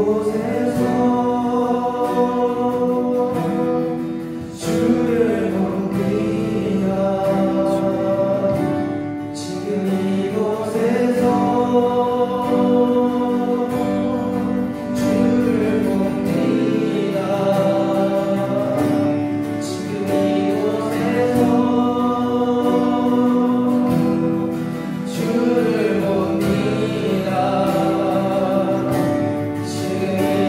주를 봅니다. 지금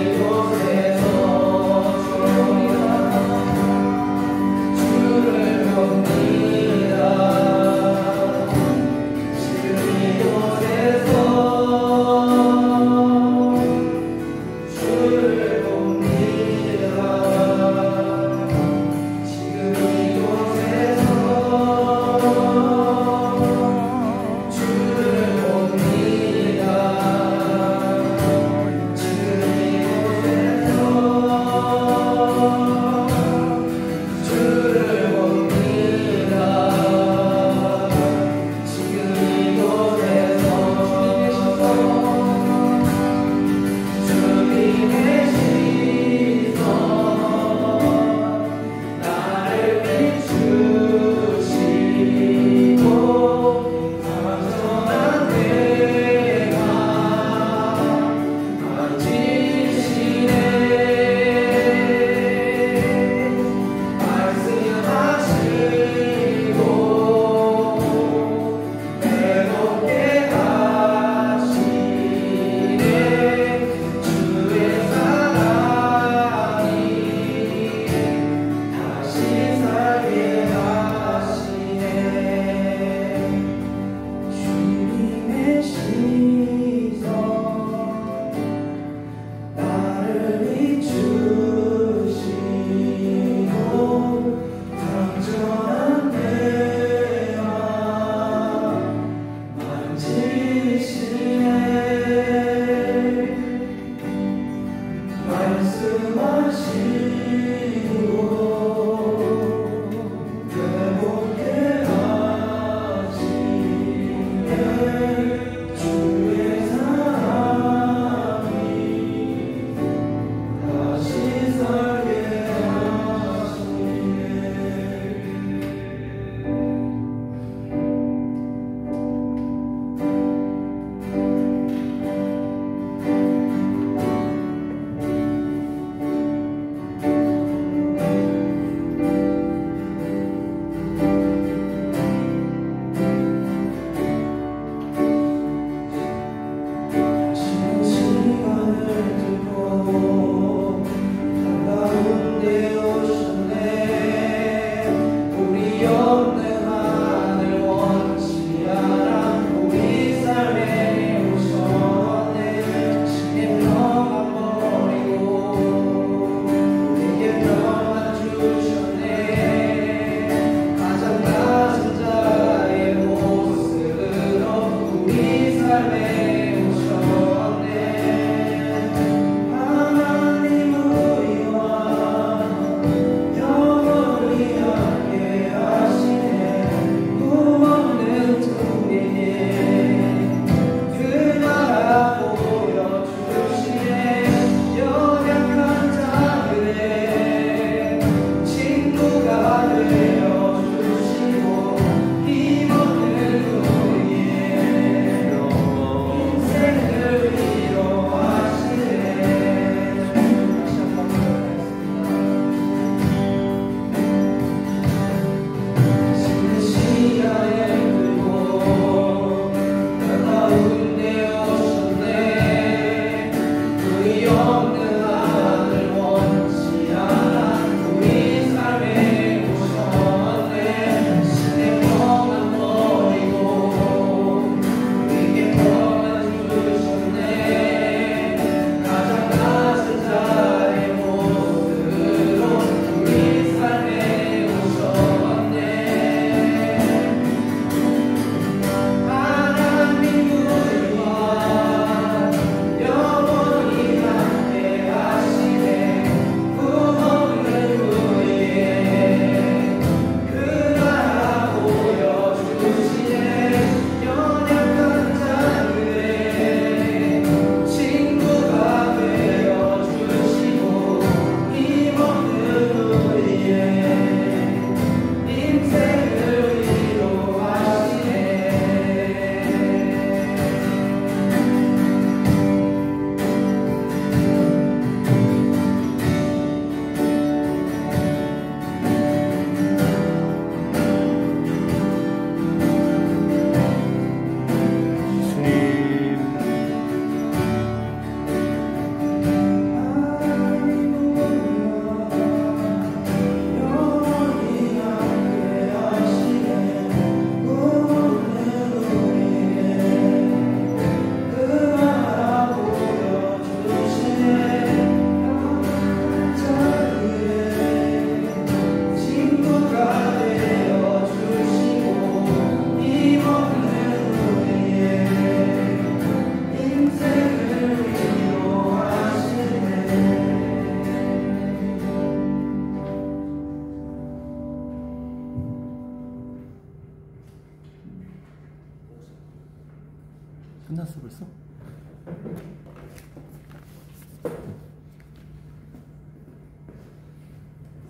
끝났어 벌써?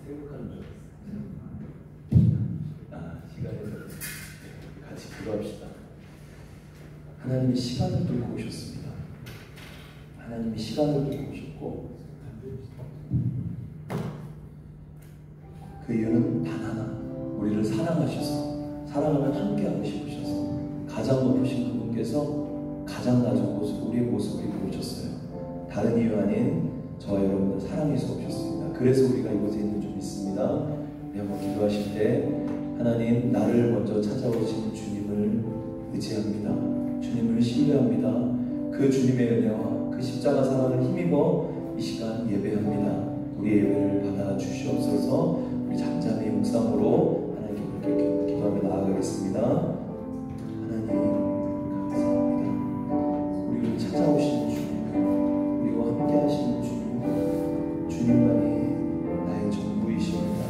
생각하는 줄 알았어요. 시간에서 같이 기도합시다. 하나님이 시간을 뚫고 오셨습니다. 하나님이 시간을 뚫고 오셨고, 그 이유는 단 하나, 우리를 사랑하셔서, 사랑하면 함께하고 싶으셔서 가장 높으신 그분께서 가장 낮은 곳으로 우리의 모습을 입고 오셨어요. 다른 이유 아닌 저와 여러분들 사랑해서 오셨습니다. 그래서 우리가 이곳에 있는 줄 믿습니다. 우리 한번 기도하실 때, 하나님, 나를 먼저 찾아오신 주님을 의지합니다. 주님을 신뢰합니다. 그 주님의 은혜와 그 십자가 사랑을 힘입어 이 시간 예배합니다. 우리의 예배를 받아 주시옵소서. 우리 잠잠히 묵상으로 하나님께 그렇게 기도하며 나아가겠습니다. 하나님, 감사합니다. 우리를 찾아오시는 주님, 우리와 함께 하시는 주님, 주님만이 나의 전부이십니다.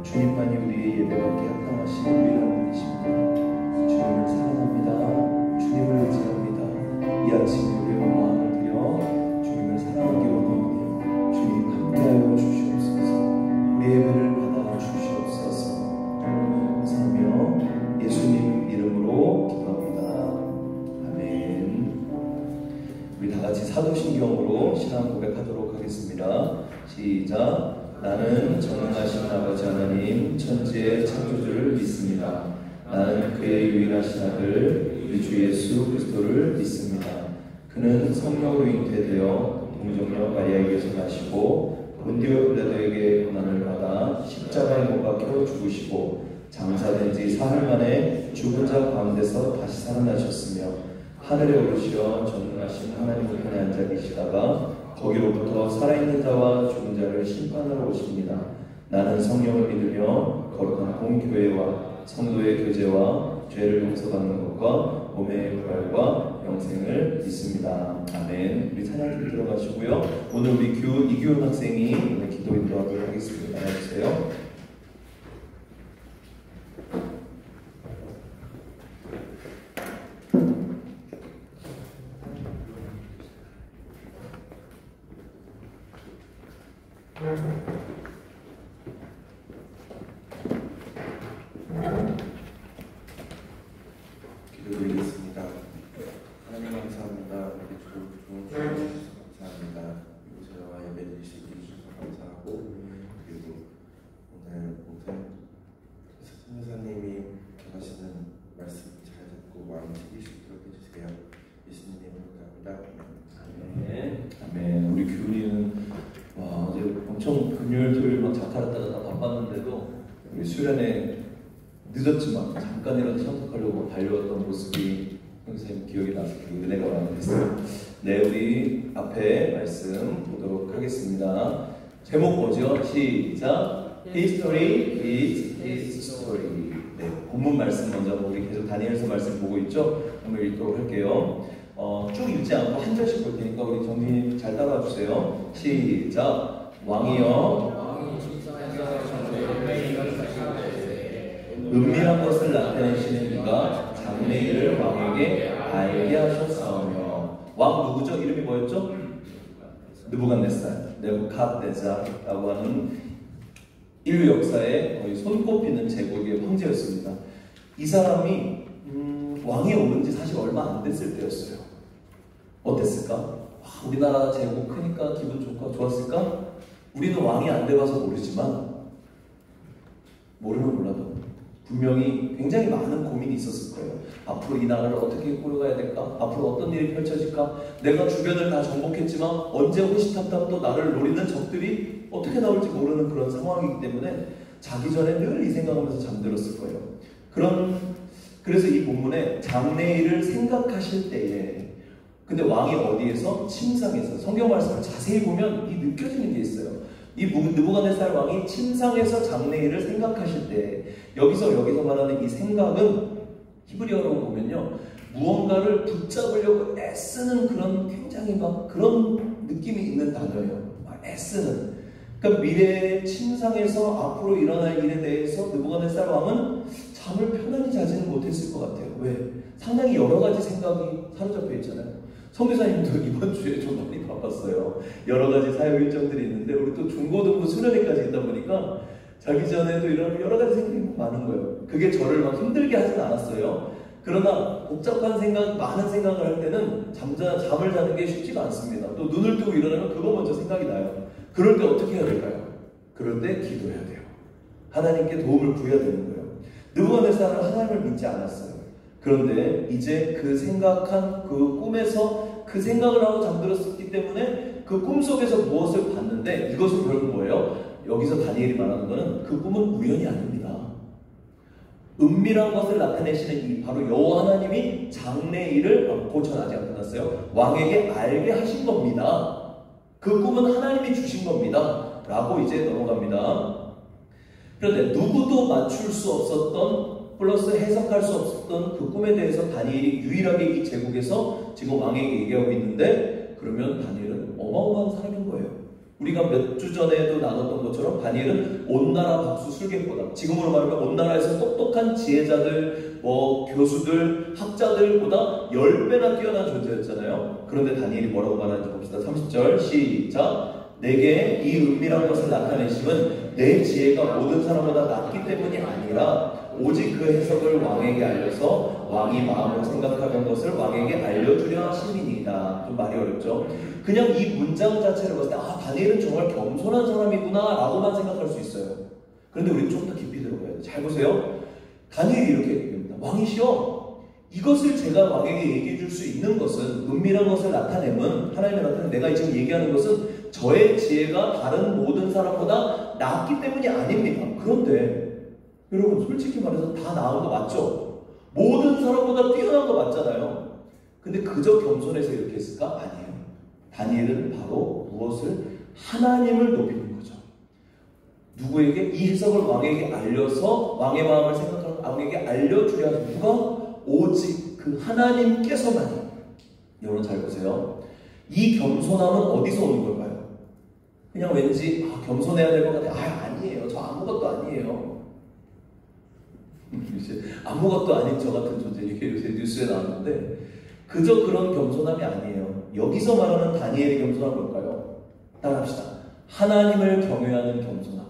주님만이 우리의 예배받기에 합당하신 유일한 분이십니다. 주님을 사랑합니다. 주님을 의지합니다. 이 아침 예배와 마음을 드려 주님을 사랑하기 원하오니 주님 함께하여 주시옵소서. 우리의 예배를 받아 주시옵소서. 감사하며 예수님 이름으로 기도합니다. 아멘. 우리 다 같이 사도신경으로 신앙 고백하도록 하겠습니다. 시작. 나는 전능하신 아버지 하나님 천지의 창조주를 믿습니다. 나는 그의 유일하신 아들 우리 주 예수 그리스도를 믿습니다. 그는 성령으로 잉태되어 동정녀 마리아에게서 나시고 본디오 빌라도에게 고난을 받아 십자가에 못 박혀 죽으시고 장사된 지 사흘 만에 죽은 자 가운데서 다시 살아나셨으며 하늘에 오르시어 전능하신 하나님 우편에 앉아 계시다가 거기로부터 살아있는 자와 죽은 자를 심판하러 오십니다. 나는 성령을 믿으며 거룩한 공교회와 성도의 교제와 죄를 용서받는 것과 몸의 부활과 영생을 믿습니다. 아멘. 우리 찬양팀 들어가시고요. 오늘 우리 이규훈 학생이 오늘 기도 인도하도록 하겠습니다. 나와주세요. 기도드리겠습니다. 하나님 감사합니다. 이렇게 좋은 시간 주셔서 감사합니다. 이곳에 나와 예배드릴 수 있게 해주셔서 감사하고, 그리고 오늘 모든 선교사님이 전하시는 말씀 잘 듣고 마음 챙길 수 있도록 해주세요. 예수님 이름으로 감사합니다. 아멘. 아멘. 우리 규리는 어제 엄청 금요일 토요일 막 자타랐다가 다 바빴는데도 우리 수련회 늦었지만 잠깐이라도 참석하려고 달려왔던 모습이 선생님 기억이 나서 은혜가 많이 됐어요. 네, 우리 앞에 말씀 보도록 하겠습니다. 제목 뭐죠? 시작! History is history. 네, 본문 말씀 먼저 우리 계속 다니엘서 말씀 보고 있죠? 한번 읽도록 할게요. 쭉 읽지 않고 한 절씩 볼 테니까 우리 정진님 잘 따라와 주세요. 시작! 왕이여 은밀한 것을 나타내시는 이가 장래일을 왕에게 알게 하셨사오며. 왕 누구죠? 이름이 뭐였죠? 느부갓네살, 네부갓네살라고 하는 인류 역사에 거의 손꼽히는 제국의 황제였습니다. 이 사람이 왕에 오른 지 사실 얼마 안 됐을 때였어요. 어땠을까? 우리나라 제국 크니까 기분 좋았을까? 우리는 왕이 안 돼봐서 모르지만, 모르면 몰라도 분명히 굉장히 많은 고민이 있었을 거예요. 앞으로 이 나라를 어떻게 꾸려가야 될까? 앞으로 어떤 일이 펼쳐질까? 내가 주변을 다 정복했지만 언제 호시탐탐 또 나를 노리는 적들이 어떻게 나올지 모르는 그런 상황이기 때문에 자기 전에 늘 이 생각하면서 잠들었을 거예요. 그래서 이 본문에 장래일을 생각하실 때에, 근데 왕이 어디에서? 침상에서. 성경 말씀을 자세히 보면 이 느껴지는 게 있어요. 이 느부갓네살 왕이 침상에서 장래일을 생각하실 때, 여기서 말하는 이 생각은 히브리어로 보면요, 무언가를 붙잡으려고 애쓰는 그런 굉장히 막 그런 느낌이 있는 단어예요. 애쓰는. 그러니까 미래의 침상에서 앞으로 일어날 일에 대해서 느부갓네살 왕은 잠을 편안히 자지는 못했을 것 같아요. 왜? 상당히 여러 가지 생각이 사로잡혀 있잖아요. 선교사님도 이번 주에 좀 많이 바빴어요. 여러 가지 사역 일정들이 있는데 우리 또 중고등부 수련회까지 있다 보니까 자기 전에도 이런 여러 가지 생각이 많은 거예요. 그게 저를 막 힘들게 하진 않았어요. 그러나 복잡한 생각, 많은 생각을 할 때는 잠을 자는 게 쉽지가 않습니다. 또 눈을 뜨고 일어나면 그거 먼저 생각이 나요. 그럴 때 어떻게 해야 될까요? 그럴 때 기도해야 돼요. 하나님께 도움을 구해야 되는 거예요. 느부갓네살은 하나님을 믿지 않았어요. 그런데 이제 그 생각한 그 꿈에서 그 생각을 하고 잠들었기 때문에 그 꿈속에서 무엇을 봤는데 이것은 결국 뭐예요? 여기서 다니엘이 말하는 것은 그 꿈은 우연이 아닙니다. 은밀한 것을 나타내시는 이 바로 여호와 하나님이 장래일을 고전 아직 안 끝났어요. 왕에게 알게 하신 겁니다. 그 꿈은 하나님이 주신 겁니다. 라고 이제 넘어갑니다. 그런데 누구도 맞출 수 없었던 플러스 해석할 수 없었던 그 꿈에 대해서 다니엘이 유일하게 이 제국에서 지금 왕에게 얘기하고 있는데 그러면 다니엘은 어마어마한 사람인 거예요. 우리가 몇 주 전에도 나눴던 것처럼 다니엘은 온 나라 박수 술객보다 지금으로 말하면 온 나라에서 똑똑한 지혜자들, 교수들, 학자들보다 10배나 뛰어난 존재였잖아요. 그런데 다니엘이 뭐라고 말하는지 봅시다. 30절 시작. 내게 이 은밀한 것을 나타내심은 내 지혜가 모든 사람보다 낫기 때문이 아니라 오직 그 해석을 왕에게 알려서 왕이 마음으로 생각하던 것을 왕에게 알려주려 하심이니이다. 좀 말이 어렵죠. 그냥 이 문장 자체를 봤을 때 다니엘은 정말 겸손한 사람이구나 라고만 생각할 수 있어요. 그런데 우리는 좀 더 깊이 들어가야 돼요. 잘 보세요. 다니엘이 이렇게 얘기합니다. 왕이시여, 이것을 제가 왕에게 얘기해 줄 수 있는 것은 은밀한 것을 나타내면 하나님의 나타내면 내가 지금 얘기하는 것은 저의 지혜가 다른 모든 사람보다 낫기 때문이 아닙니다. 그런데 여러분 솔직히 말해서 다 나은 거 맞죠? 모든 사람보다 뛰어난 거 맞잖아요. 근데 그저 겸손해서 이렇게 했을까? 아니에요. 다니엘은 바로 무엇을? 하나님을 높이는 거죠. 누구에게? 이 해석을 왕에게 알려서 왕의 마음을 생각하는 왕에게 알려주려 하는 누가? 오직 그 하나님께서만이. 여러분 잘 보세요. 이 겸손함은 어디서 오는 걸까요? 그냥 왠지 겸손해야 될 것 같아. 아니에요. 저 아무것도 아니에요. 아무것도 아닌 저 같은 존재, 이게 요새 뉴스에 나왔는데 그저 그런 겸손함이 아니에요. 여기서 말하는 다니엘의 겸손함은 뭘까요? 따라합시다. 하나님을 경외하는 겸손함.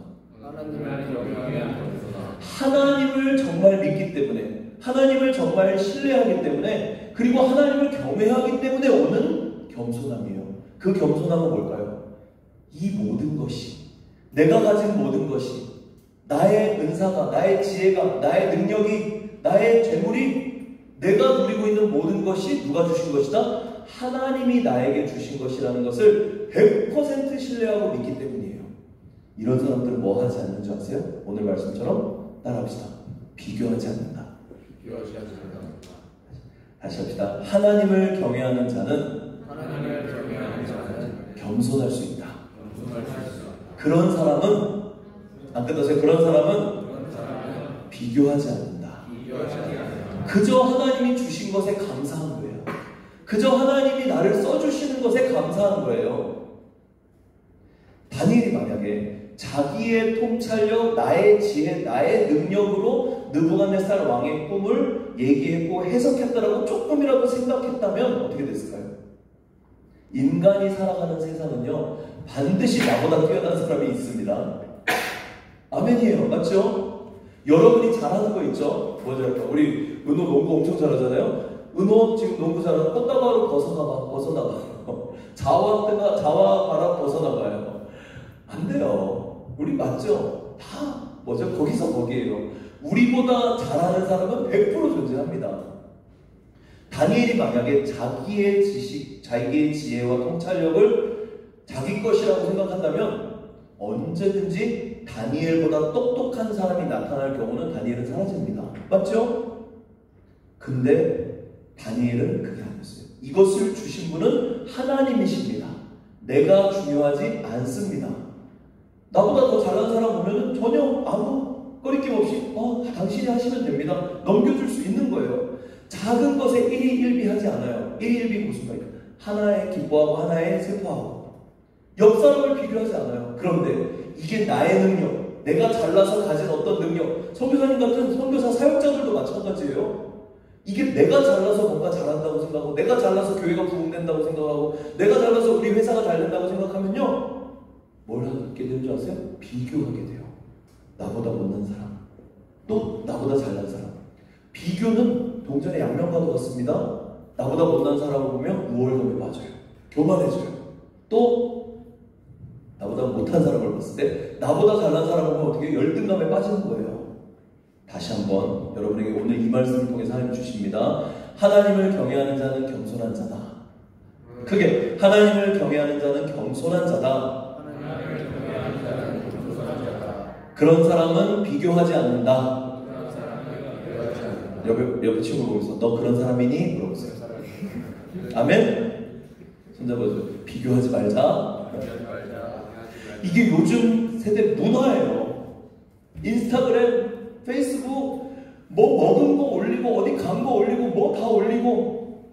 하나님을 정말 믿기 때문에, 하나님을 정말 신뢰하기 때문에, 그리고 하나님을 경외하기 때문에 오는 겸손함이에요. 그 겸손함은 뭘까요? 이 모든 것이, 내가 가진 모든 것이, 나의 은사가, 나의 지혜가, 나의 능력이, 나의 재물이, 내가 누리고 있는 모든 것이 누가 주신 것이다? 하나님이 나에게 주신 것이라는 것을 100% 신뢰하고 믿기 때문이에요. 이런 사람들은 뭐 하지 않는 줄 아세요? 오늘 말씀처럼 따라합시다. 비교하지 않는다. 다시 합시다. 하나님을 경외하는 자는 겸손할 수 있다. 그런 사람은 안 끝났어요. 그런 사람은 비교하지 않는다. 그저 하나님이 주신 것에 감사한 거예요. 그저 하나님이 나를 써주시는 것에 감사한 거예요. 다니엘이 만약에 자기의 통찰력, 나의 지혜, 나의 능력으로 느부갓네살 왕의 꿈을 얘기했고 해석했다라고 조금이라도 생각했다면 어떻게 됐을까요? 인간이 살아가는 세상은요, 반드시 나보다 뛰어난 사람이 있습니다. 아멘이에요. 맞죠? 여러분이 잘하는 거 있죠? 뭐죠? 우리 은호 농구 엄청 잘하잖아요? 은호 지금 농구 잘하는 꽃다발로 벗어나가요. 자와가라 벗어나가요. 안 돼요. 우리 맞죠? 다 뭐죠? 거기서 거기에요. 우리보다 잘하는 사람은 100% 존재합니다. 다니엘이 만약에 자기의 지식, 자기의 지혜와 통찰력을 자기 것이라고 생각한다면 언제든지 다니엘보다 똑똑한 사람이 나타날 경우는 다니엘은 사라집니다. 맞죠? 근데 다니엘은 그게 아니었어요. 이것을 주신 분은 하나님이십니다. 내가 중요하지 않습니다. 나보다 더 잘난 사람 보면 전혀 아무 꺼리낌 없이 당신이 하시면 됩니다. 넘겨줄 수 있는 거예요. 작은 것에 일희일비하지 않아요. 일희일비 무슨 말이에요? 하나에 기뻐하고 하나에 슬퍼하고 옆 사람을 비교하지 않아요. 그런데 이게 나의 능력, 내가 잘나서 가진 어떤 능력, 선교사님 같은 선교사 사역자들도 마찬가지예요. 이게 내가 잘나서 뭔가 잘한다고 생각하고, 내가 잘나서 교회가 부흥된다고 생각하고, 내가 잘나서 우리 회사가 잘 된다고 생각하면요, 뭘 하게 되는 줄 아세요? 비교하게 돼요. 나보다 못난 사람, 또 나보다 잘난 사람. 비교는 동전의 양면과도 같습니다. 나보다 못난 사람을 보면 우월감에 빠져요. 교만해져요. 또 나보다 못한 사람을 봤을 때 나보다 잘난 사람을 보면 어떻게 열등감에 빠지는 거예요. 다시 한번 여러분에게 오늘 이 말씀을 통해서 하나님 주십니다. 하나님을 경외하는 자는 겸손한 자다. 크게, 하나님을 경외하는 자는 겸손한 자다. 그런 사람은 비교하지 않는다. 옆에 친구 보면서 너 그런 사람이니? 물어보세요. 아멘? 손잡아줘. 비교하지 말자. 이게 요즘 세대 문화예요. 인스타그램, 페이스북, 뭐 먹은 거 올리고, 어디 간 거 올리고, 뭐 다 올리고.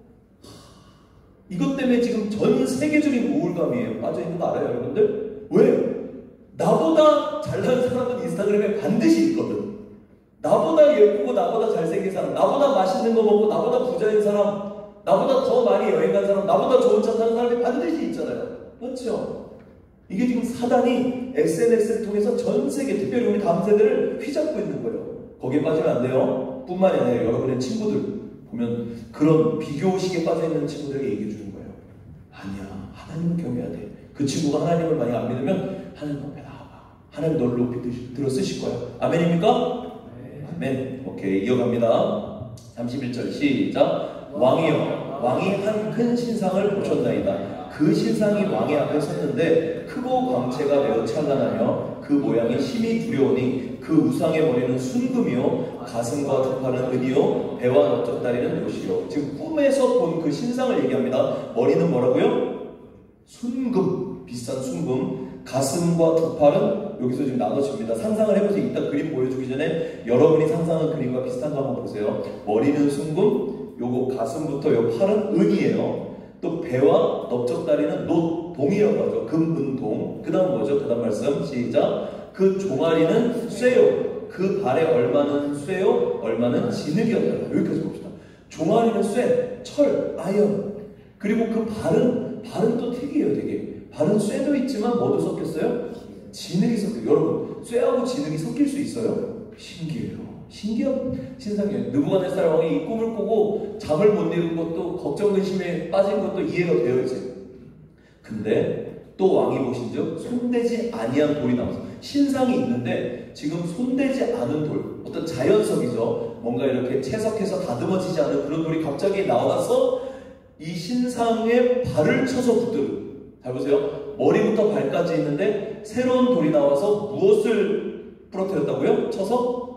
이것 때문에 지금 전 세계적인 우울감이에요. 빠져있는 거 알아요, 여러분들? 왜? 나보다 잘난 사람은 인스타그램에 반드시 있거든. 나보다 예쁘고 나보다 잘생긴 사람, 나보다 맛있는 거 먹고 나보다 부자인 사람, 나보다 더 많이 여행 간 사람, 나보다 좋은 차 타는 사람이 반드시 있잖아요. 그렇죠? 이게 지금 사단이 SNS를 통해서 전 세계, 특별히 우리 다음 세대를 휘잡고 있는 거예요. 거기에 빠지면 안 돼요. 뿐만이 아니라 여러분의 친구들 보면 그런 비교의식에 빠져있는 친구들에게 얘기해 주는 거예요. 아니야, 하나님을 경외해야 돼. 그 친구가 하나님을 만약 안 믿으면 하나님 앞에 나와봐. 하나님 너를 높이 들어 쓰실 거야. 아멘입니까? 아멘. 오케이, 이어갑니다. 31절 시작. 왕이여, 왕이 한 큰 신상을 보셨나이다. 그 신상이 왕의 앞에 섰는데 크고 광채가 매우 찬란하며 그 모양이 심히 두려우니 그 우상의 머리는 순금이요 가슴과 두 팔은 은이요 배와 넓적다리는 못이요. 지금 꿈에서 본 그 신상을 얘기합니다. 머리는 뭐라고요? 순금, 비싼 순금. 가슴과 두 팔은 여기서 지금 나눠집니다. 상상을 해보세요. 이따 그림 보여주기 전에 여러분이 상상한 그림과 비슷한 거 한번 보세요. 머리는 순금, 요거 가슴부터 요 팔은 은이에요. 또 배와 넓적다리는 노, 동이라고 하죠. 금, 은, 동. 그 다음 뭐죠? 그 다음 말씀 시작. 그 종아리는 쇠요. 그 발에 얼마는 쇠요, 얼마는 진흙이었다. 여기까지 봅시다. 종아리는 쇠, 철, 아연. 그리고 그 발은 또 특이해요. 되게. 발은 쇠도 있지만 뭐도 섞였어요? 진흙이 섞여요. 여러분, 쇠하고 진흙이 섞일 수 있어요? 신기해요. 신기한 신상이에요. 느부갓네살 왕이 이 꿈을 꾸고 잠을 못 이룬 것도, 걱정 근심에 빠진 것도 이해가 돼요 이제. 근데 또 왕이 보신즉 손대지 아니한 돌이 나와서, 신상이 있는데 지금 손대지 않은 돌, 어떤 자연석이죠. 뭔가 이렇게 채석해서 다듬어지지 않은 그런 돌이 갑자기 나와서 이 신상에 발을 쳐서 붙들고, 잘 보세요. 머리부터 발까지 있는데 새로운 돌이 나와서 무엇을 부러뜨렸다고요? 쳐서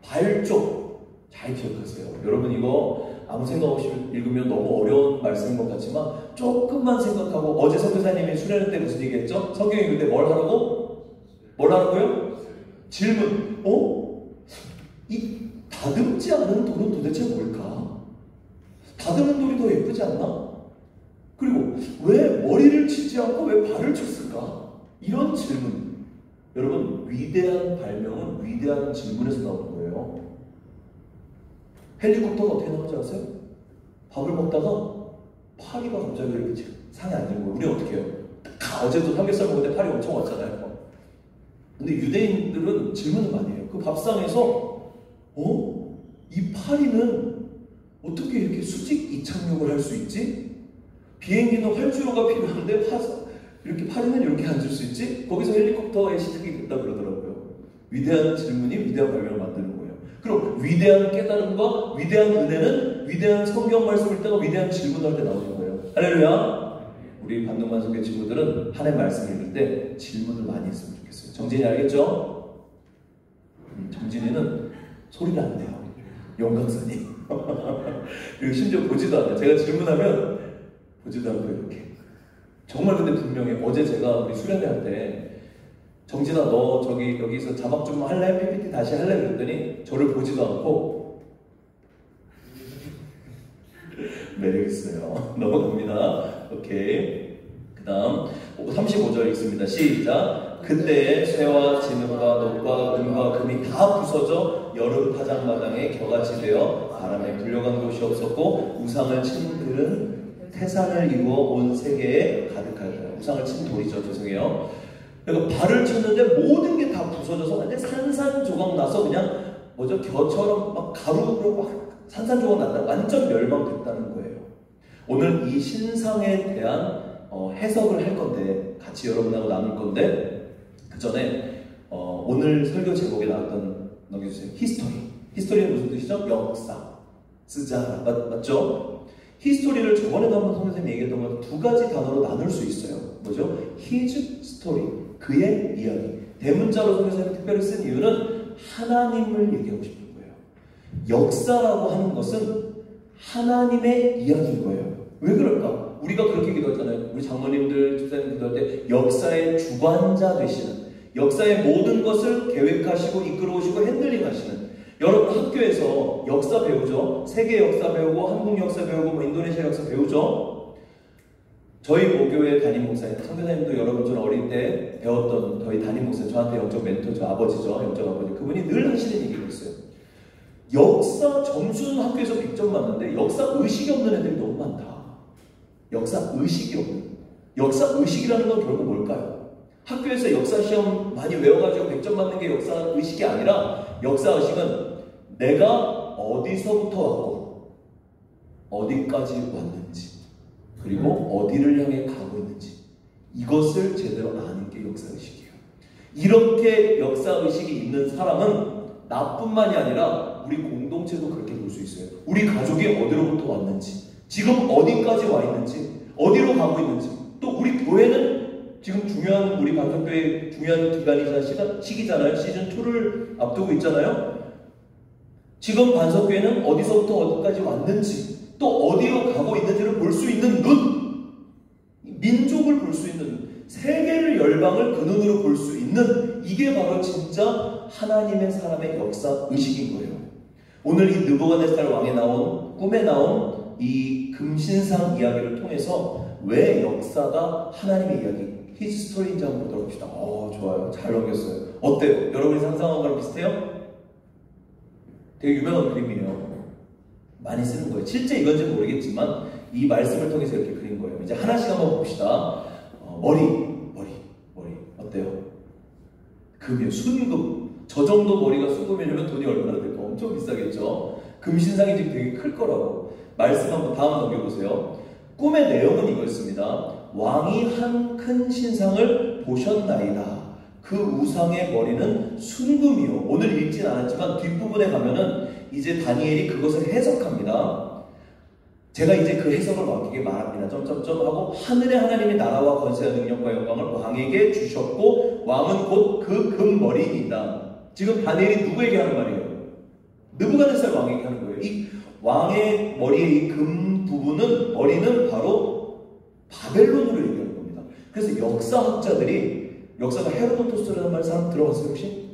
발 쪽. 잘 기억하세요. 여러분 이거 아무 생각 없이 읽으면 너무 어려운 말씀인 것 같지만 조금만 생각하고, 어제 선교사님이 수련회 때 무슨 얘기했죠? 성경이 근데 뭘 하라고? 뭘 하라고요? 질문. 이 다듬지 않은 돌은 도대체 뭘까? 다듬은 돌이 더 예쁘지 않나? 그리고 왜 머리를 치지 않고 왜 발을 쳤을까? 이런 질문. 여러분, 위대한 발명은 위대한 질문에서 나오는 거예요. 헬리콥터가 어떻게 나오는지 아세요? 밥을 먹다가 파리가 갑자기 이렇게 상에 앉는 거예요. 우리 어떻게 해요? 어제도 삼겹살 먹을 때 파리 엄청 왔잖아요. 근데 유대인들은 질문을 많이 해요. 그 밥상에서 이 파리는 어떻게 이렇게 수직 이착륙을 할 수 있지? 비행기는 활주로가 필요한데 이렇게 파리는 이렇게 앉을 수 있지? 거기서 헬리콥터의 시작이 됐다 그러더라고요. 위대한 질문이 위대한 발명을 만드는 거예요. 그럼 위대한 깨달음과 위대한 은혜는 위대한 성경 말씀을 읽다가 위대한 질문을 할 때 나오는 거예요. 할렐루야! 우리 반동반석의 친구들은 하나님 말씀을 읽을 때 질문을 많이 했으면 좋겠어요. 정진이 알겠죠? 정진이는 소리를 안 내요. 영광선이. 그리고 심지어 보지도 않아요. 제가 질문하면 보지도 않고 이렇게. 정말 근데 분명히 어제 제가 우리 수련회 할 때 정진아 너 저기 여기서 자막 좀 할래? PPT 다시 할래? 그랬더니 저를 보지도 않고 매력있어요. 넘어갑니다. 오케이. 그 다음 35절 읽습니다. 시작. 그때 쇠와 진흙과 녹과 은과 금이 다 부서져 여름 파장마당에 겨같이 되어 바람에 불려간 곳이 없었고 우상을 친 들은 태산을 이루어 온 세계에 가득하더라. 우상을 친 돌이죠. 죄송해요. 그러니까 발을 쳤는데 모든 게 다 부서져서 완전 산산조각 나서 그냥 뭐죠? 겨처럼 막 가루로 막 산산조각 났다. 완전 멸망됐다는 거예요. 오늘 이 신상에 대한 해석을 할 건데 같이 여러분하고 나눌 건데 그 전에 오늘 설교 제목에 나왔던 넘겨주세요. 히스토리. 히스토리는 무슨 뜻이죠? 역사. 쓰자. 맞죠? 히스토리를 저번에도 한번 선생님이 얘기했던 건 두 가지 단어로 나눌 수 있어요. 뭐죠? His story. 그의 이야기. 대문자로 선생님이 특별히 쓴 이유는 하나님을 얘기하고 싶은 거예요. 역사라고 하는 것은 하나님의 이야기인 거예요. 왜 그럴까? 우리가 그렇게 기도하잖아요. 우리 장모님들, 집사님 기도할 때 역사의 주관자 되시는, 역사의 모든 것을 계획하시고 이끌어오시고 핸들링하시는. 여러분 학교에서 역사 배우죠? 세계 역사 배우고 한국 역사 배우고 뭐 인도네시아 역사 배우죠? 저희 모교의 담임 목사님, 선교사님도 여러분처럼 어릴 때 배웠던 저희 담임 목사님, 저한테 영적 멘토죠, 아버지죠, 영적 아버지. 그분이 늘 하시는 얘기가 있어요. 역사 점수는 학교에서 100점 맞는데 역사 의식이 없는 애들이 너무 많다. 역사 의식이 없는. 역사 의식이라는 건 결국 뭘까요? 학교에서 역사 시험 많이 외워가지고 100점 맞는 게 역사 의식이 아니라 역사 의식은 내가 어디서부터 왔고 어디까지 왔는지 그리고 어디를 향해 가고 있는지 이것을 제대로 아는 게 역사의식이에요. 이렇게 역사의식이 있는 사람은 나뿐만이 아니라 우리 공동체도 그렇게 볼 수 있어요. 우리 가족이 어디로부터 왔는지, 지금 어디까지 와 있는지, 어디로 가고 있는지, 또 우리 교회는 지금 중요한, 우리 반석교회 중요한 시기잖아요. 시즌2를 앞두고 있잖아요. 지금 반석교회는 어디서부터 어디까지 왔는지, 또 어디로 가고 있는지를 볼 수 있는 눈, 민족을 볼 수 있는, 세계를 열방을 그 눈으로 볼 수 있는, 이게 바로 진짜 하나님의 사람의 역사 의식인 거예요. 오늘 이 느부갓네살 왕에 나온, 꿈에 나온 이 금신상 이야기를 통해서 왜 역사가 하나님의 이야기, 히즈 스토리인지 한번 보도록 합시다. 좋아요. 잘 넘겼어요. 어때요? 여러분이 상상한 거랑 비슷해요? 되게 유명한 그림이에요. 많이 쓰는 거예요. 실제 이건지 모르겠지만 이 말씀을 통해서 이렇게 그린 거예요. 이제 하나씩 한번 봅시다. 머리 어때요? 금이요. 순금. 저 정도 머리가 순금이려면 돈이 얼마나 될까? 엄청 비싸겠죠. 금신상이 지금 되게 클 거라고. 말씀 한번 다음 넘겨보세요. 꿈의 내용은 이거였습니다. 왕이 한 큰 신상을 보셨나이다. 그 우상의 머리는 순금이요. 오늘 읽진 않았지만 뒷부분에 가면은 이제 다니엘이 그것을 해석합니다. 제가 이제 그 해석을 왕에게 말합니다. 점점점 하고 하늘의 하나님의 나라와 권세와 능력과 영광을 왕에게 주셨고 왕은 곧 그 금머리이다. 지금 다니엘이 누구에게 하는 말이에요? 느부갓네살 왕에게 하는 거예요. 이 왕의 머리의 이 금 부분은, 머리는 바로 바벨론으로 얘기하는 겁니다. 그래서 역사학자들이, 역사가 헤로도토스라는 말 사람 들어봤어요 혹시?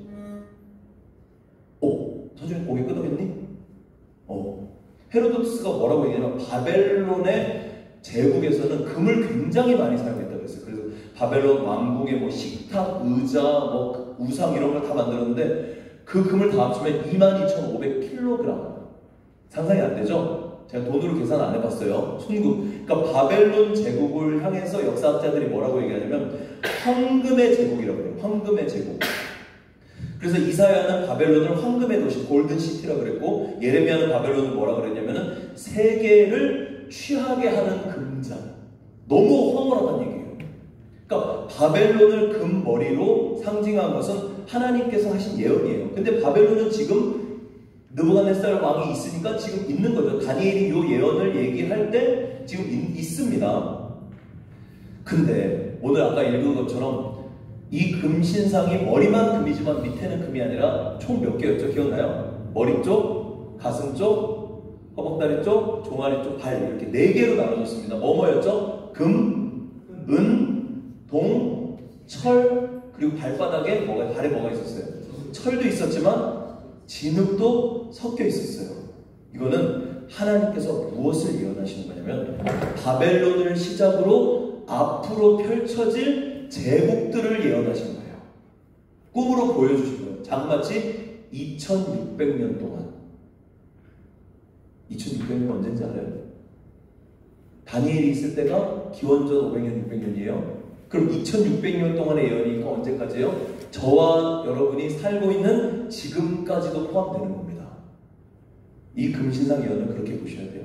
서준이 고개 끄덕였니? 헤로도토스가 뭐라고 얘기하냐면 바벨론의 제국에서는 금을 굉장히 많이 사용했다고 했어요. 그래서 바벨론 왕궁의 뭐 식탁, 의자, 뭐 우상 이런 걸 다 만들었는데 그 금을 다 합치면 22,500kg. 상상이 안 되죠? 제가 돈으로 계산 안 해봤어요. 순금. 그러니까 바벨론 제국을 향해서 역사학자들이 뭐라고 얘기하냐면 황금의 제국이라고 해요. 황금의 제국. 그래서 이사야는 바벨론을 황금의 도시, 골든시티라고 그랬고, 예레미야는 바벨론을 뭐라고 그랬냐면은 세계를 취하게 하는 금잔. 너무 황홀하다는 얘기예요. 그러니까 바벨론을 금머리로 상징한 것은 하나님께서 하신 예언이에요. 근데 바벨론은 지금 느부갓네살 왕이 있으니까 지금 있는 거죠. 다니엘이 이 예언을 얘기할 때 지금 있습니다. 근데 오늘 아까 읽은 것처럼 이 금신상이 머리만 금이지만 밑에는 금이 아니라 총 몇 개였죠? 기억나요? 머리 쪽, 가슴 쪽, 허벅다리 쪽, 종아리 쪽, 발 이렇게 4개로 나눠졌습니다. 뭐였죠? 금, 은, 동, 철, 그리고 발바닥에 발에 뭐가 있었어요? 철도 있었지만 진흙도 섞여 있었어요. 이거는 하나님께서 무엇을 예언하시는 거냐면 바벨론을 시작으로 앞으로 펼쳐질 제국들을 예언하신 거예요. 꿈으로 보여주신 거예요. 자그마치 2600년 동안. 2600년 언제인지 알아요? 다니엘이 있을 때가 기원전 500년, 600년이에요. 그럼 2600년 동안의 예언이니까 언제까지요? 저와 여러분이 살고 있는 지금까지도 포함되는 겁니다. 이 금신상 예언을 그렇게 보셔야 돼요.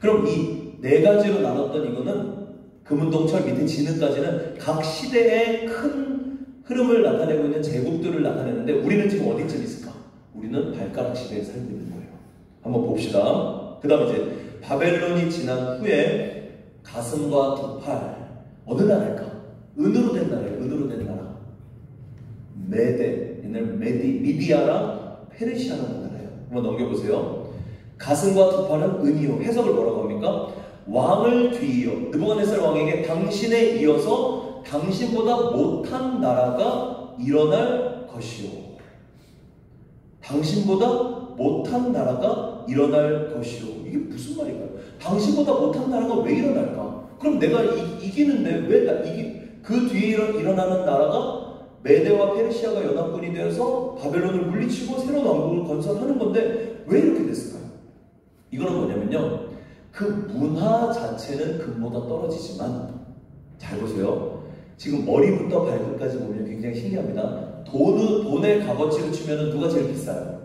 그럼 이 네 가지로 나눴던 이거는 금운동철 밑에 진흙까지는 각 시대의 큰 흐름을 나타내고 있는 제국들을 나타내는데 우리는 지금 어디쯤 있을까? 우리는 발가락 시대에 살고 있는 거예요. 한번 봅시다. 그 다음 이제 바벨론이 지난 후에 가슴과 두 팔 어느 나라일까? 은으로 된 나라예요. 은으로 된 나라. 메데, 옛날 미디아랑 페르시아라는 나라예요. 한번 넘겨보세요. 가슴과 두 팔은 은이요. 해석을 뭐라고 합니까? 왕을 뒤이어 느부갓네살 왕에게 당신에 이어서 당신보다 못한 나라가 일어날 것이요. 당신보다 못한 나라가 일어날 것이요. 이게 무슨 말일까요? 당신보다 못한 나라가 왜 일어날까? 그럼 내가 이기는데 왜 그 뒤에 일어나는 나라가 메데와 페르시아가 연합군이 되어서 바벨론을 물리치고 새로운 왕국을 건설하는 건데 왜 이렇게 됐을까요? 이거는 뭐냐면요. 그 문화 자체는 금보다 떨어지지만 잘 보세요. 지금 머리부터 발끝까지 보면 굉장히 신기합니다. 돈의 값어치를 치면 누가 제일 비싸요?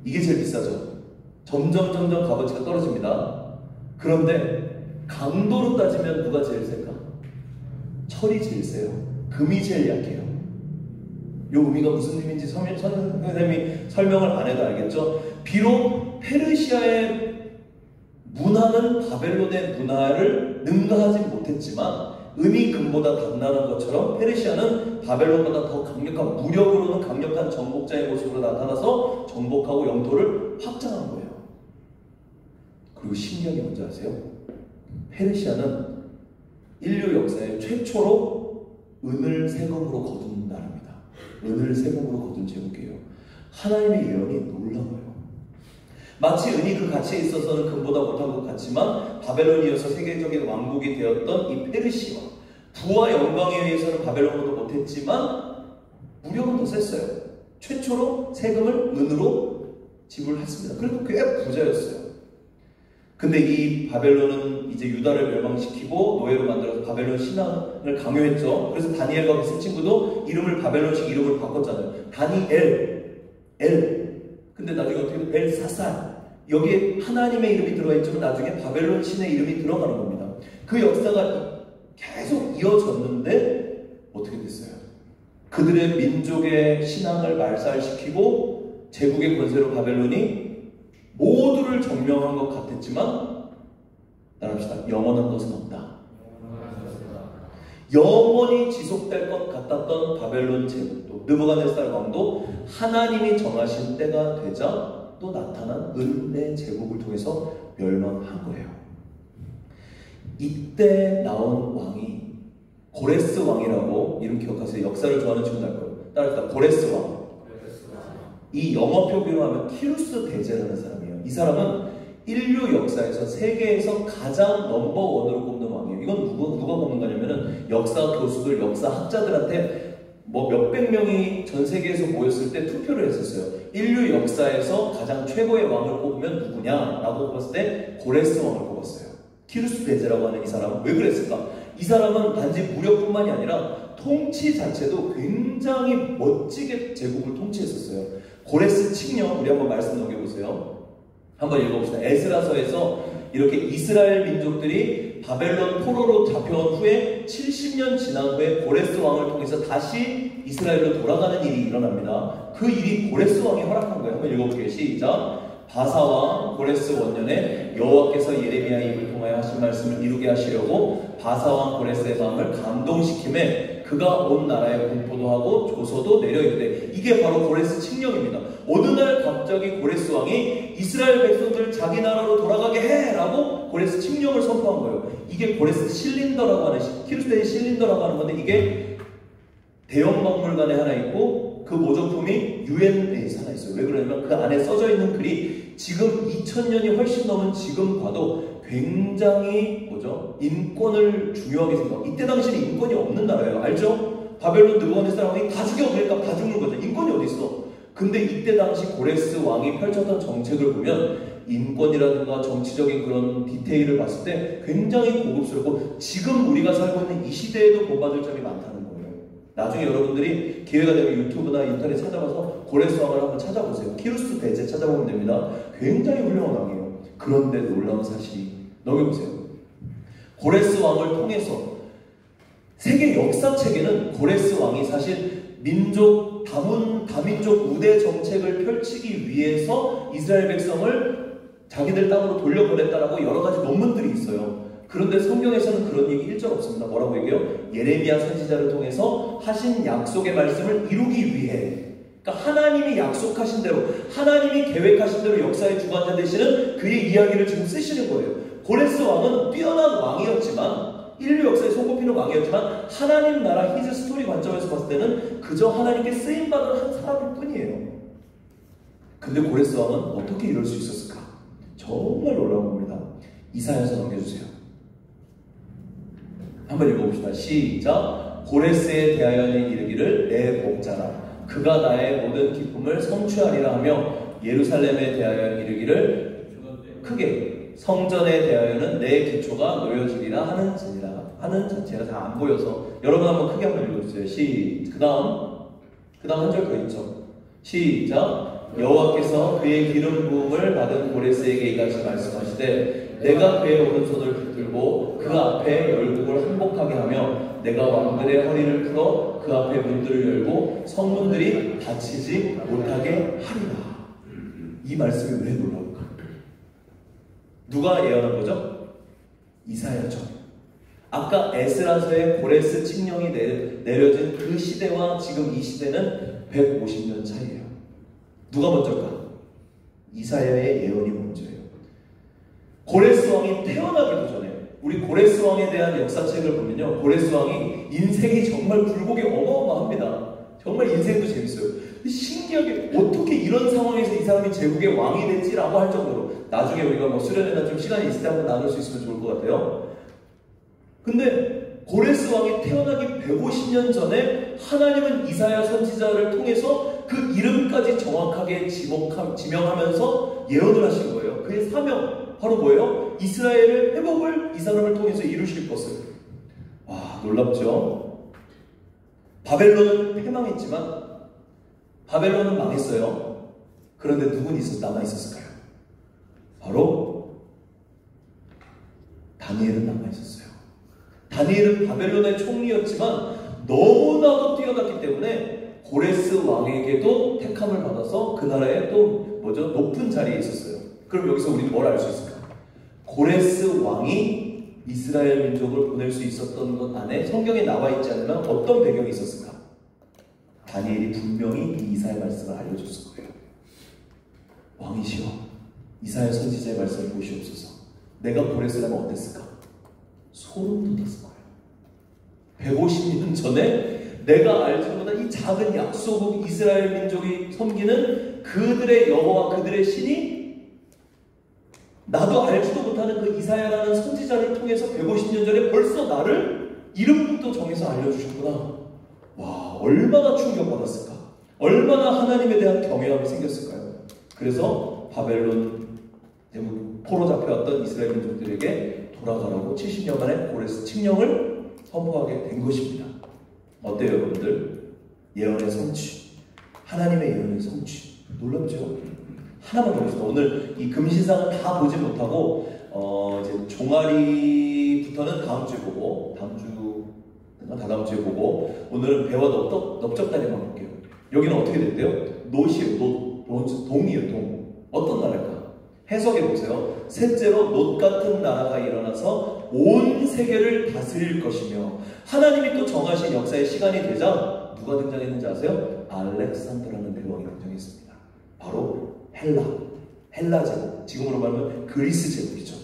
이게 제일 비싸죠. 점점 값어치가 떨어집니다. 그런데 강도로 따지면 누가 제일 셀까? 철이 제일 세요. 금이 제일 약해요. 이 의미가 무슨 의미인지 선생님이 설명을 안 해도 알겠죠? 비록 페르시아의 문화는 바벨론의 문화를 능가하지 못했지만 은이 금보다 단단한 것처럼 페르시아는 바벨론보다 더 강력한, 무력으로는 강력한 정복자의 모습으로 나타나서 정복하고 영토를 확장한 거예요. 그리고 신기한 게 뭔지 아세요? 페르시아는 인류 역사에 최초로 은을 세금으로 거둔 나라입니다. 은을 세금으로 거둔 제국이에요. 하나님의 예언이 놀라워요. 마치 은이 그 가치에 있어서는 금보다 못한 것 같지만 바벨론이어서 세계적인 왕국이 되었던 이 페르시아, 부와 영광에 의해서는 바벨론보다 못했지만 무력은 더 셌어요. 최초로 세금을 은으로 지불했습니다. 그래도 꽤 부자였어요. 근데 이 바벨론은 이제 유다를 멸망시키고 노예로 만들어서 바벨론 신앙을 강요했죠. 그래서 다니엘과 그 세 친구도 이름을 바벨론식 이름을 바꿨잖아요. 다니엘, 근데 나중에 어떻게 돼? 벨사살. 여기에 하나님의 이름이 들어가 있지만 나중에 바벨론 신의 이름이 들어가는 겁니다. 그 역사가 계속 이어졌는데 어떻게 됐어요? 그들의 민족의 신앙을 말살시키고 제국의 권세로 바벨론이 모두를 점령한 것 같았지만 따라합시다. 영원한 것은 없다. 영원히 지속될 것 같았던 바벨론 제국도 느부갓네살 왕도 하나님이 정하신 때가 되자 또 나타난 은의 제국을 통해서 멸망한 거예요. 이때 나온 왕이 고레스 왕이라고 이름 기억하세요. 역사를 좋아하는 친구들 알 거예요. 따라합시다. 고레스 왕. 이 영어 표기로 하면 키루스 대제라는 사람이에요. 이 사람은 인류 역사에서 세계에서 가장 넘버원으로 꼽는 왕이에요. 이건 누가 꼽는 거냐면은 역사 교수들, 역사 학자들한테 뭐 몇백 명이 전 세계에서 모였을 때 투표를 했었어요. 인류 역사에서 가장 최고의 왕을 꼽으면 누구냐라고 꼽았을 때 고레스 왕을 꼽았어요. 키루스 대제라고 하는 이 사람은 왜 그랬을까? 이 사람은 단지 무력뿐만이 아니라 통치 자체도 굉장히 멋지게 제국을 통치했었어요. 고레스 칙령, 우리 한번 말씀 넘겨보세요. 한번 읽어봅시다. 에스라서에서 이렇게 이스라엘 민족들이 바벨론 포로로 잡혀온 후에 70년 지난 후에 고레스 왕을 통해서 다시 이스라엘로 돌아가는 일이 일어납니다. 그 일이 고레스 왕이 허락한 거예요. 한번 읽어볼게요. 시작. 바사왕 고레스 원년에 여호와께서 예레미야의 입을 통하여 하신 말씀을 이루게 하시려고 바사왕 고레스의 마음을 감동시킴에 그가 온 나라에 공포도 하고 조서도 내려 이르되, 이게 바로 고레스 칙령입니다. 어느 날 갑자기 고레스 왕이 이스라엘 백성들을 자기 나라로 돌아가게 해! 라고 고레스 칙령을 선포한 거예요. 이게 고레스 실린더라고 하는, 키루스의 실린더라고 하는 건데, 이게 대형 박물관에 하나 있고 그 모조품이 UNA에서 하나 있어요. 왜 그러냐면 그 안에 써져 있는 글이 지금 2000년이 훨씬 넘은 지금 봐도 굉장히 인권을 중요하게 생각하고, 이때 당시는 인권이 없는 나라예요. 알죠? 바벨론 느부갓네살 왕이 다 죽여, 그러니까 다 죽는 거죠. 인권이 어디 있어? 근데 이때 당시 고레스 왕이 펼쳤던 정책을 보면 인권이라든가 정치적인 그런 디테일을 봤을 때 굉장히 고급스럽고 지금 우리가 살고 있는 이 시대에도 본받을 점이 많다는 거예요. 나중에 여러분들이 기회가 되면 유튜브나 인터넷 찾아봐서 고레스 왕을 한번 찾아보세요. 키루스 대제 찾아보면 됩니다. 굉장히 훌륭한 왕이에요. 그런데 놀라운 사실이 넘겨보세요. 고레스 왕을 통해서 세계 역사책에는 고레스 왕이 사실 민족, 다민족 우대 정책을 펼치기 위해서 이스라엘 백성을 자기들 땅으로 돌려보냈다라고 여러 가지 논문들이 있어요. 그런데 성경에서는 그런 얘기 일절 없습니다. 뭐라고 얘기해요? 예레미야 선지자를 통해서 하신 약속의 말씀을 이루기 위해, 그러니까 하나님이 약속하신 대로, 하나님이 계획하신 대로 역사의 주관자 되시는 그의 이야기를 지금 쓰시는 거예요. 고레스 왕은 뛰어난 왕이었지만, 인류 역사에 손꼽히는 왕이었지만 하나님 나라 히즈 스토리 관점에서 봤을 때는 그저 하나님께 쓰임받은 한 사람일 뿐이에요. 근데 고레스 왕은 어떻게 이럴 수 있었을까? 정말 놀라운 겁니다. 이사야서 넘겨주세요. 한번 읽어봅시다. 시작. 고레스에 대하여는 이르기를 내 목자라 그가 나의 모든 기쁨을 성취하리라 하며 예루살렘에 대하여 이르기를 크게 성전에 대하여는 내 기초가 놓여지리라 하는지니라. 하는 자체가 잘 안 보여서 여러분 한번 크게 한번 읽어주세요. 그 다음 한 절 더 있죠. 시작. 여호와께서 그의 기름 부음을 받은 고레스에게 이같이 말씀하시되 내가 그의 오른손을 붙들고 그 앞에 열국을 항복하게 하며 내가 왕들의 허리를 풀어 그 앞에 문들을 열고 성문들이 닫히지 못하게 하리라. 이 말씀이 왜 놀라울까? 누가 예언한 거죠? 이사야죠. 아까 에스라서의 고레스 칙령이 내려진 그 시대와 지금 이 시대는 150년 차이에요. 누가 먼저일까? 이사야의 예언이 먼저예요. 고레스 왕이 태어나기도 전에 우리 고레스 왕에 대한 역사책을 보면요, 고레스 왕이 인생이 정말 굴곡이 어마어마합니다. 정말 인생도 재밌어요. 신기하게 어떻게 이런 상황에서 이 사람이 제국의 왕이 됐지라고 할 정도로, 나중에 우리가 뭐 수련회나 좀 시간이 있을 때 한번 나눌 수 있으면 좋을 것 같아요. 근데 고레스 왕이 태어나기 150년 전에 하나님은 이사야 선지자를 통해서 그 이름까지 정확하게 지명하면서 예언을 하신 거예요. 그의 사명 바로 뭐예요? 이스라엘의 회복을 이 사람을 통해서 이루실 것을. 와, 놀랍죠? 바벨론은 패망했지만 바벨론은 망했어요. 그런데 누군 남아있었을까요? 바로 다니엘은 남아있었어요. 다니엘은 바벨론의 총리였지만 너무나도 뛰어났기 때문에 고레스 왕에게도 택함을 받아서 그 나라에 또 높은 자리에 있었어요. 그럼 여기서 우리는 뭘 알 수 있을까? 고레스 왕이 이스라엘 민족을 보낼 수 있었던 것 안에 성경에 나와 있지 않으면 어떤 배경이 있었을까? 다니엘이 분명히 이 이사야 말씀을 알려줬을 거예요. 왕이시여, 이사야 선지자의 말씀을 보시옵소서. 내가 고레스라면 어땠을까? 소름 돋았을 거예요. 150년 전에 내가 알지 못한 이 작은 약소국 이스라엘 민족이 섬기는 그들의 여호와, 그들의 신이 나도 알지도 못하는 그 이사야라는 선지자를 통해서 150년 전에 벌써 나를 이름부터 정해서 알려주셨구나. 와, 얼마나 충격받았을까? 얼마나 하나님에 대한 경외함이 생겼을까요? 그래서 바벨론 포로 잡혀왔던 이스라엘 민족들에게 돌아가라고 70년 만에 고레스 칙령을 선포하게 된 것입니다. 어때요, 여러분들? 예언의 성취, 하나님의 예언의 성취, 놀랍죠? 하나만 더 봅시다. 오늘 이 금시상은 다 보지 못하고 이제 종아리부터는 다음 주에 보고, 다다음 주에 보고, 오늘은 배와 넓적다리만 볼게요. 여기는 어떻게 됐대요? 노시요, 동이에요, 동. 어떤 나라일까? 해석해 보세요. 셋째로 놋 같은 나라가 일어나서 온 세계를 다스릴 것이며, 하나님이 또 정하신 역사의 시간이 되자 누가 등장했는지 아세요? 알렉산더라는 대왕이 등장했습니다. 바로 헬라 제국, 지금으로 말하면 그리스 제국이죠.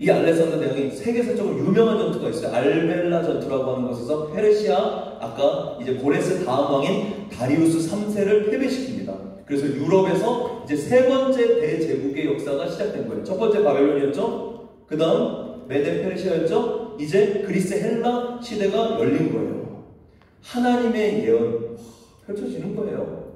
이 알렉산더 대왕이 세계사적으로 유명한 전투가 있어요. 알벨라 전투라고 하는 곳에서 페르시아, 아까 이제 고레스 다음 왕인 다리우스 3세를 패배시킵니다. 그래서 유럽에서 이제 세 번째 대제국의 역사가 시작된 거예요. 첫 번째 바벨론이었죠. 그 다음 메데 페르시아였죠. 이제 그리스 헬라 시대가 열린 거예요. 하나님의 예언 펼쳐지는 거예요.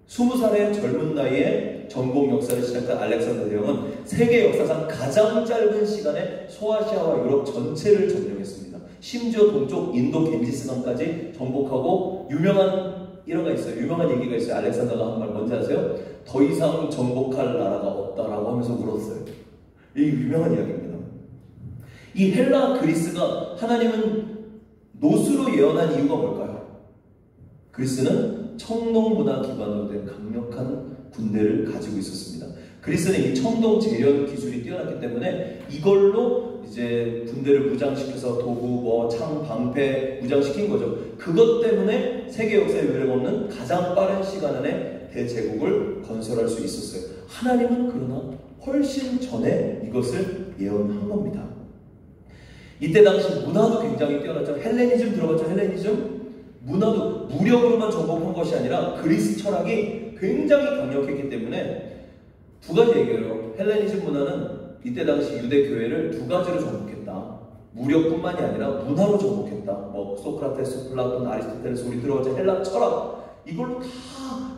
20살의 젊은 나이에 전공 역사를 시작한 알렉산더 대왕은 세계 역사상 가장 짧은 시간에 소아시아와 유럽 전체를 점령했습니다. 심지어 동쪽 인도 겐지스강까지 정복하고 유명한 일화가 있어요. 유명한 얘기가 있어요. 알렉산더가 한 말 뭔지 아세요? 더 이상 정복할 나라가 없다라고 하면서 울었어요. 이 유명한 이야기입니다. 이 헬라 그리스가 하나님은 노수로 예언한 이유가 뭘까요? 그리스는 청동 문화 기반으로 된 강력한 군대를 가지고 있었습니다. 그리스는 이 청동 재련 기술이 뛰어났기 때문에 이걸로 이제 군대를 무장시켜서 도구, 창, 방패 무장시킨 거죠. 그것 때문에 세계 역사에 유례없는 가장 빠른 시간 안에 대제국을 건설할 수 있었어요. 하나님은 그러나 훨씬 전에 이것을 예언한 겁니다. 이때 당시 문화도 굉장히 뛰어났죠. 헬레니즘 들어봤죠? 헬레니즘? 문화도 무력으로만 정복한 것이 아니라 그리스 철학이 굉장히 강력했기 때문에 두 가지 얘기예요. 헬레니즘 문화는 이때 당시 유대 교회를 두 가지로 정복했다. 무력뿐만이 아니라 문화로 정복했다. 뭐 소크라테스, 플라톤, 아리스토텔레스 우리 들어봤죠? 헬라 철학 이걸로 다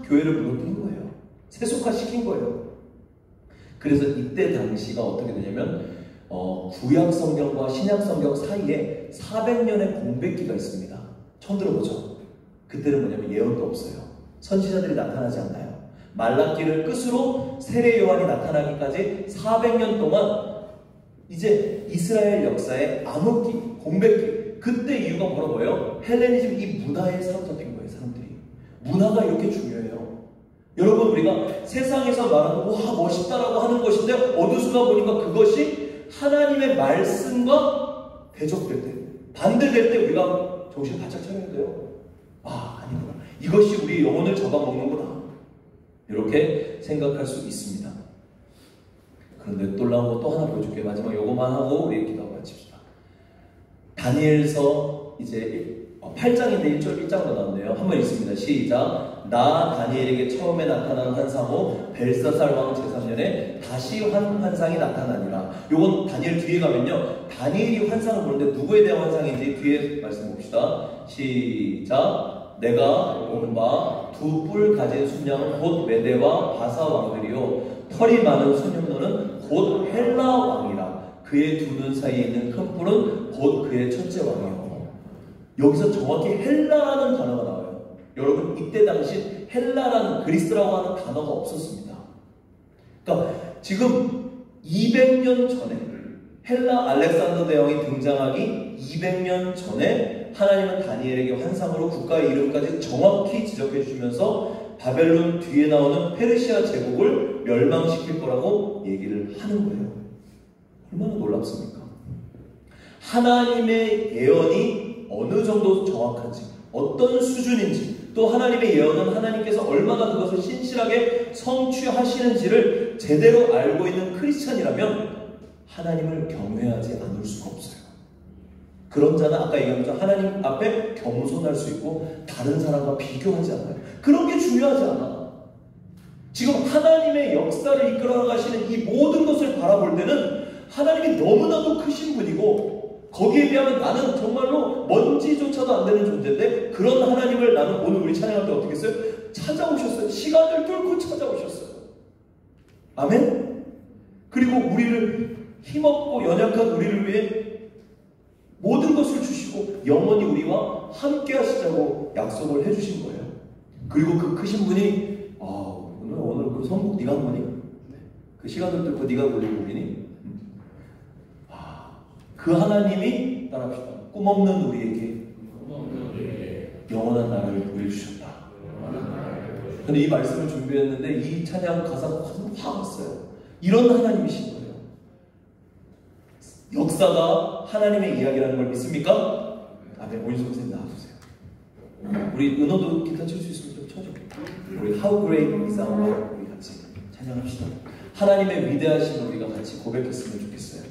교회를 무너뜨린 거예요. 세속화시킨 거예요. 그래서 이때 당시가 어떻게 되냐면 구약 성경과 신약 성경 사이에 400년의 공백기가 있습니다. 처음 들어보죠? 그때는 뭐냐면 예언도 없어요. 선지자들이 나타나지 않나요? 말라기를 끝으로 세례 요한이 나타나기까지 400년 동안 이제 이스라엘 역사의 암흑기, 공백기. 그때 이유가 뭐예요? 헬레니즘 이 문화에 사로잡힌 거예요. 사람들이. 문화가 이렇게 중요해요. 여러분 우리가 세상에서 말하는 와 멋있다라고 하는 것인데 어느 순간 보니까 그것이 하나님의 말씀과 대적될 때, 반대될 때 우리가 정신 바짝 차려야 돼요. 아, 아니구나. 이것이 우리 영혼을 잡아먹는구나. 이렇게 생각할 수 있습니다. 그런데 놀라운 거 또 하나 보여줄게요. 마지막 요거만 하고 우리 기도하고 마칩시다. 다니엘서 이제 8장인데 1절 1장으로 나왔네요. 한번 읽습니다. 시작. 나 다니엘에게 처음에 나타난 환상 후 벨사살 왕 제3년에 다시 환상이 나타나니라. 요건 다니엘 뒤에 가면요. 다니엘이 환상을 보는데 누구에 대한 환상인지 뒤에 말씀 봅시다. 시작. 내가 본 바 두 뿔 가진 순양은 곧 메대와 바사 왕들이요 털이 많은 순양노는 곧 헬라 왕이라. 그의 두 눈 사이에 있는 큰 뿔은 곧 그의 첫째 왕이요. 여기서 정확히 헬라라는 단어가 나와요. 여러분 이때 당시 헬라라는 그리스라고 하는 단어가 없었습니다. 그러니까 지금 200년 전에 헬라 알렉산더 대왕이 등장하기 200년 전에 하나님은 다니엘에게 환상으로 국가의 이름까지 정확히 지적해 주시면서 바벨론 뒤에 나오는 페르시아 제국을 멸망시킬 거라고 얘기를 하는 거예요. 얼마나 놀랍습니까? 하나님의 예언이 어느 정도 정확한지, 어떤 수준인지, 또 하나님의 예언은 하나님께서 얼마나 그것을 신실하게 성취하시는지를 제대로 알고 있는 크리스찬이라면 하나님을 경외하지 않을 수가 없어요. 그런 자는 아까 얘기한 것처럼 하나님 앞에 겸손할 수 있고 다른 사람과 비교하지 않아요. 그런 게 중요하지 않아. 지금 하나님의 역사를 이끌어 가시는 이 모든 것을 바라볼 때는 하나님이 너무나도 크신 분이고 거기에 비하면 나는 정말로 먼지조차도 안 되는 존재인데 그런 하나님을 나는 오늘 우리 찬양할 때 어떻게 했어요? 찾아오셨어요. 시간을 뚫고 찾아오셨어요. 아멘? 그리고 우리를 힘없고 연약한 우리를 위해 모든 것을 주시고 영원히 우리와 함께 하시자고 약속을 해주신 거예요. 그리고 그 크신 분이 오늘 그 선곡 네가 한 거니? 그 시간을 뚫고 네가 올리고 우리니? 그 하나님이 따라합시다. 꿈없는 우리에게 영원한 나라를 보여주셨다. 근데 이 말씀을 준비했는데 이 찬양 가사가 확 왔어요. 이런 하나님이신 거예요. 역사가 하나님의 이야기라는 걸 믿습니까? 아멘. 오인수 선생님 나와주세요. 우리 은호도 기타 칠 수 있으면 좀 쳐줘. 우리 How Great is Our God 우리 같이 찬양합시다. 하나님의 위대하신 우리가 같이 고백했으면 좋겠어요.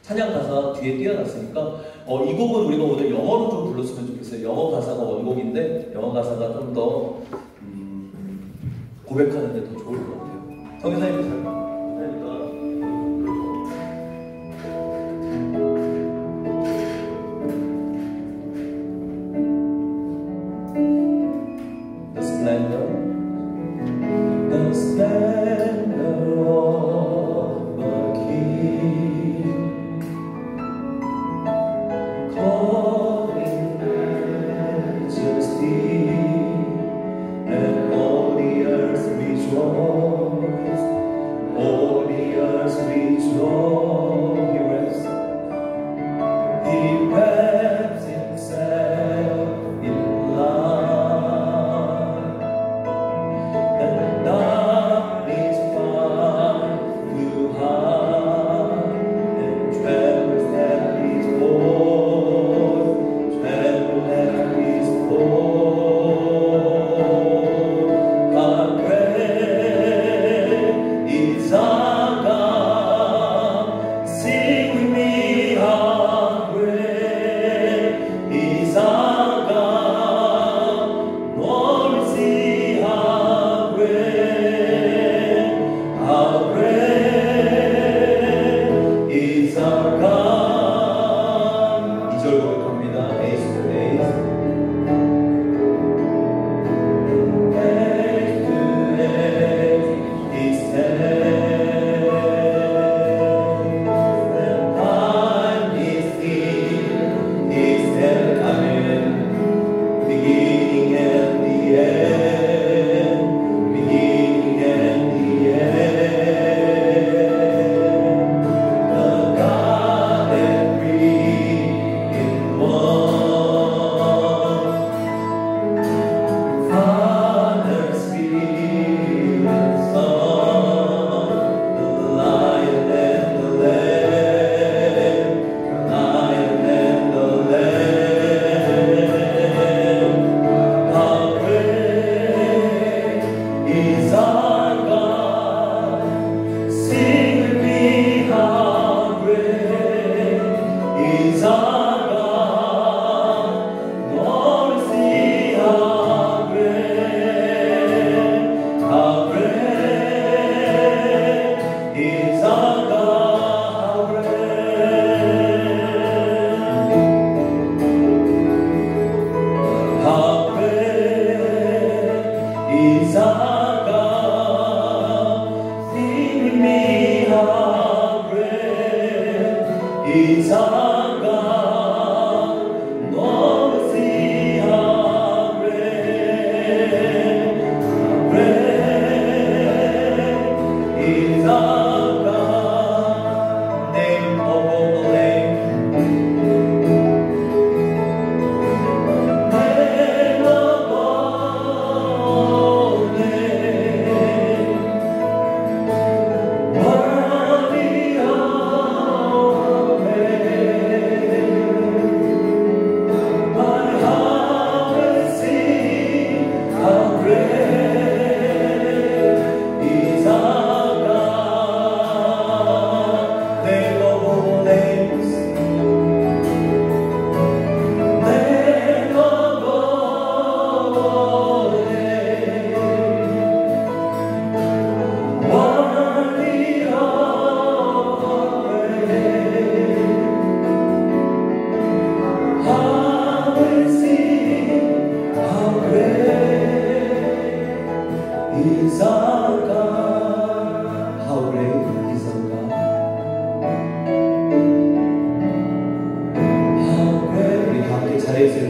찬양 가사 뒤에 띄어놨으니까 이 곡은 우리가 오늘 영어로 좀 불렀으면 좋겠어요. 영어 가사가 원곡인데 영어 가사가 좀 더 고백하는데 더 좋을 것 같아요. 성교사님이 잘 그러니까 The splendor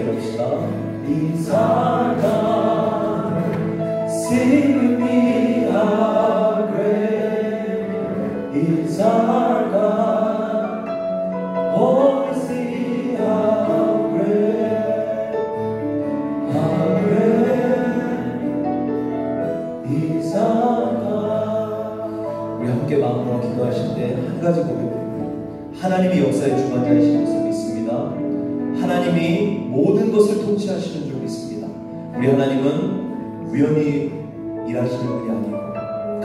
합시다. Is our God, sing me how great is our God. Oh, see how great is our God. 우리 함께 마음으로 기도하실 때 한 가지 고백드립니다. 하나님이 역사의 주관자이신 것을 믿습니다. 하나님이 모든 것을 통치하시는 줄 믿습니다. 우리 하나님은 우연히 일하시는 분이 아니고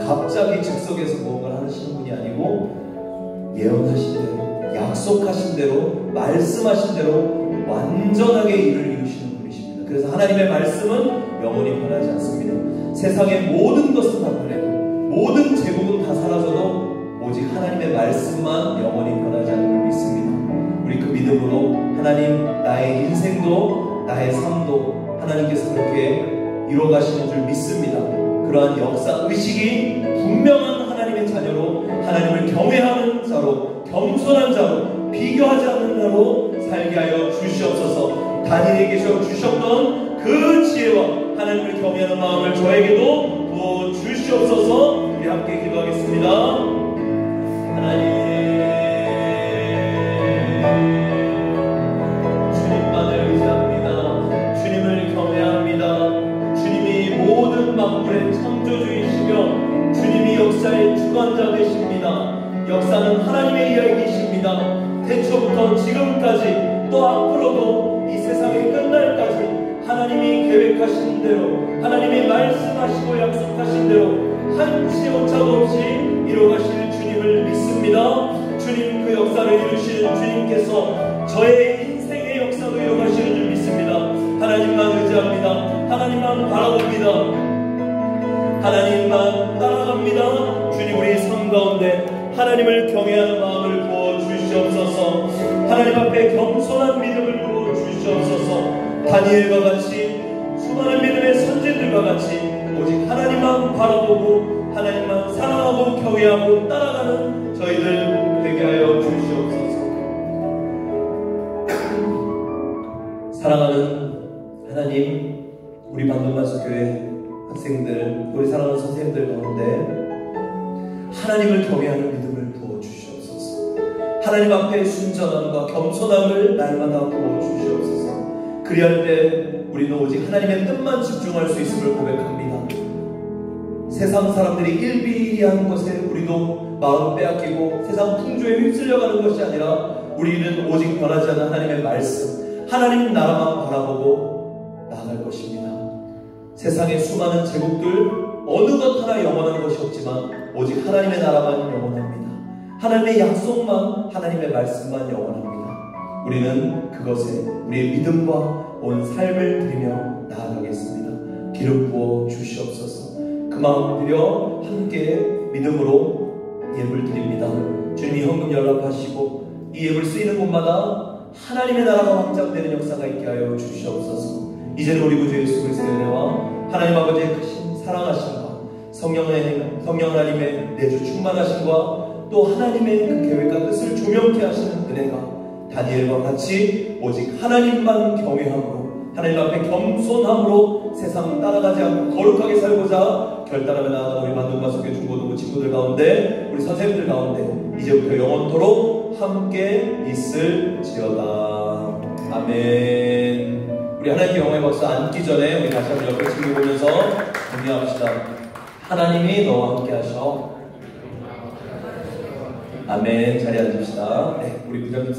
갑자기 즉석에서 무언가를 하시는 분이 아니고 예언하신 대로, 약속하신 대로, 말씀하신 대로 완전하게 일을 이루시는 분이십니다. 그래서 하나님의 말씀은 영원히 변하지 않습니다. 세상의 모든 것은 다 변해도, 모든 제국은 다 사라져도 오직 하나님의 말씀만 영원히 변하지 않는 걸 믿습니다. 우리 그 믿음으로 하나님, 나의 인생도 나의 삶도 하나님께서 그렇게 이루어가시는 줄 믿습니다. 그러한 역사 의식이 분명한 하나님의 자녀로, 하나님을 경외하는 자로, 겸손한 자로, 비교하지 않는 자로 살게 하여 주시옵소서. 다니엘에게 주셨던 그 지혜와 하나님을 경외하는 마음을 저에게도 부어 주시옵소서. 우리 함께 기도하겠습니다. 하나님, 주님만을 의지합니다. 주님을 경외합니다. 주님이 모든 만물의 창조주이시며 주님이 역사의 주관자 되십니다. 역사는 하나님의 이야기이십니다. 태초부터 지금까지 또 앞으로도 이 세상의 끝날까지 하나님이 계획하신 대로, 하나님이 말씀하시고 약속하신 대로 한치 오차도 없이 이루어가실 주님을 믿습니다. 주님, 그 역사를 이루시는 주님께서 저의 인생의 역사도 이루어가시는 줄 믿습니다. 하나님만 의지합니다. 하나님만 바라봅니다. 하나님만 따라갑니다. 주님, 우리 삶 가운데 하나님을 경외하는 마음을 부어 주시옵소서. 하나님 앞에 겸손한 믿음을 부어 주시옵소서. 다니엘과 같이, 수많은 믿음의 선진들과 같이 오직 하나님만 바라보고 하나님만 사랑하고 경외하고 따라가는 저희들 되게 하여 주시옵소서. 사랑하는 하나님, 우리 방금만수교회 학생들, 우리 사랑하는 선생님들 가운데 하나님을 경외하는 믿음을 부어주시옵소서. 하나님 앞에 순전함과 겸손함을 날마다 부어주시옵소서. 그리할 때 우리는 오직 하나님의 뜻만 집중할 수 있음을 고백합니다. 세상 사람들이 일비하는 것에 우리도 마음 빼앗기고 세상 풍조에 휩쓸려가는 것이 아니라 우리는 오직 변하지 않는 하나님의 말씀, 하나님 나라만 바라보고 나아갈 것입니다. 세상의 수많은 제국들 어느 것 하나 영원한 것이 없지만 오직 하나님의 나라만 영원합니다. 하나님의 약속만, 하나님의 말씀만 영원합니다. 우리는 그것에 우리의 믿음과 온 삶을 드리며 나아가겠습니다. 기름 부어 주시옵소서. 그 마음 들여 함께 믿음으로 예물 드립니다. 주님이 헌금 연락하시고 이 예물 쓰이는 곳마다 하나님의 나라가 확장되는 역사가 있게 하여 주시옵소서. 이제는 우리 구주 예수 그리스도의 은혜와 하나님 아버지의 크신 사랑하심과 성령 하나님의 내주 충만하심과 또 하나님의 그 계획과 뜻을 조명케 하시는 은혜가 다니엘과 같이 오직 하나님만 경외함으로, 하나님 앞에 겸손함으로 세상 따라가지 않고 거룩하게 살고자 결단하며 나아가는 우리 만동마수교 중고등부 친구들 가운데, 우리 선생님들 가운데 이제부터 영원토록 함께 있을지어다. 아멘. 우리 하나님께 영광의 박수 앉기 전에 우리 다시 한번 옆에 친구 보면서 정리합시다. 하나님이 너와 함께 하셔. 아멘. 자리에 앉읍시다. 네, 우리 부장님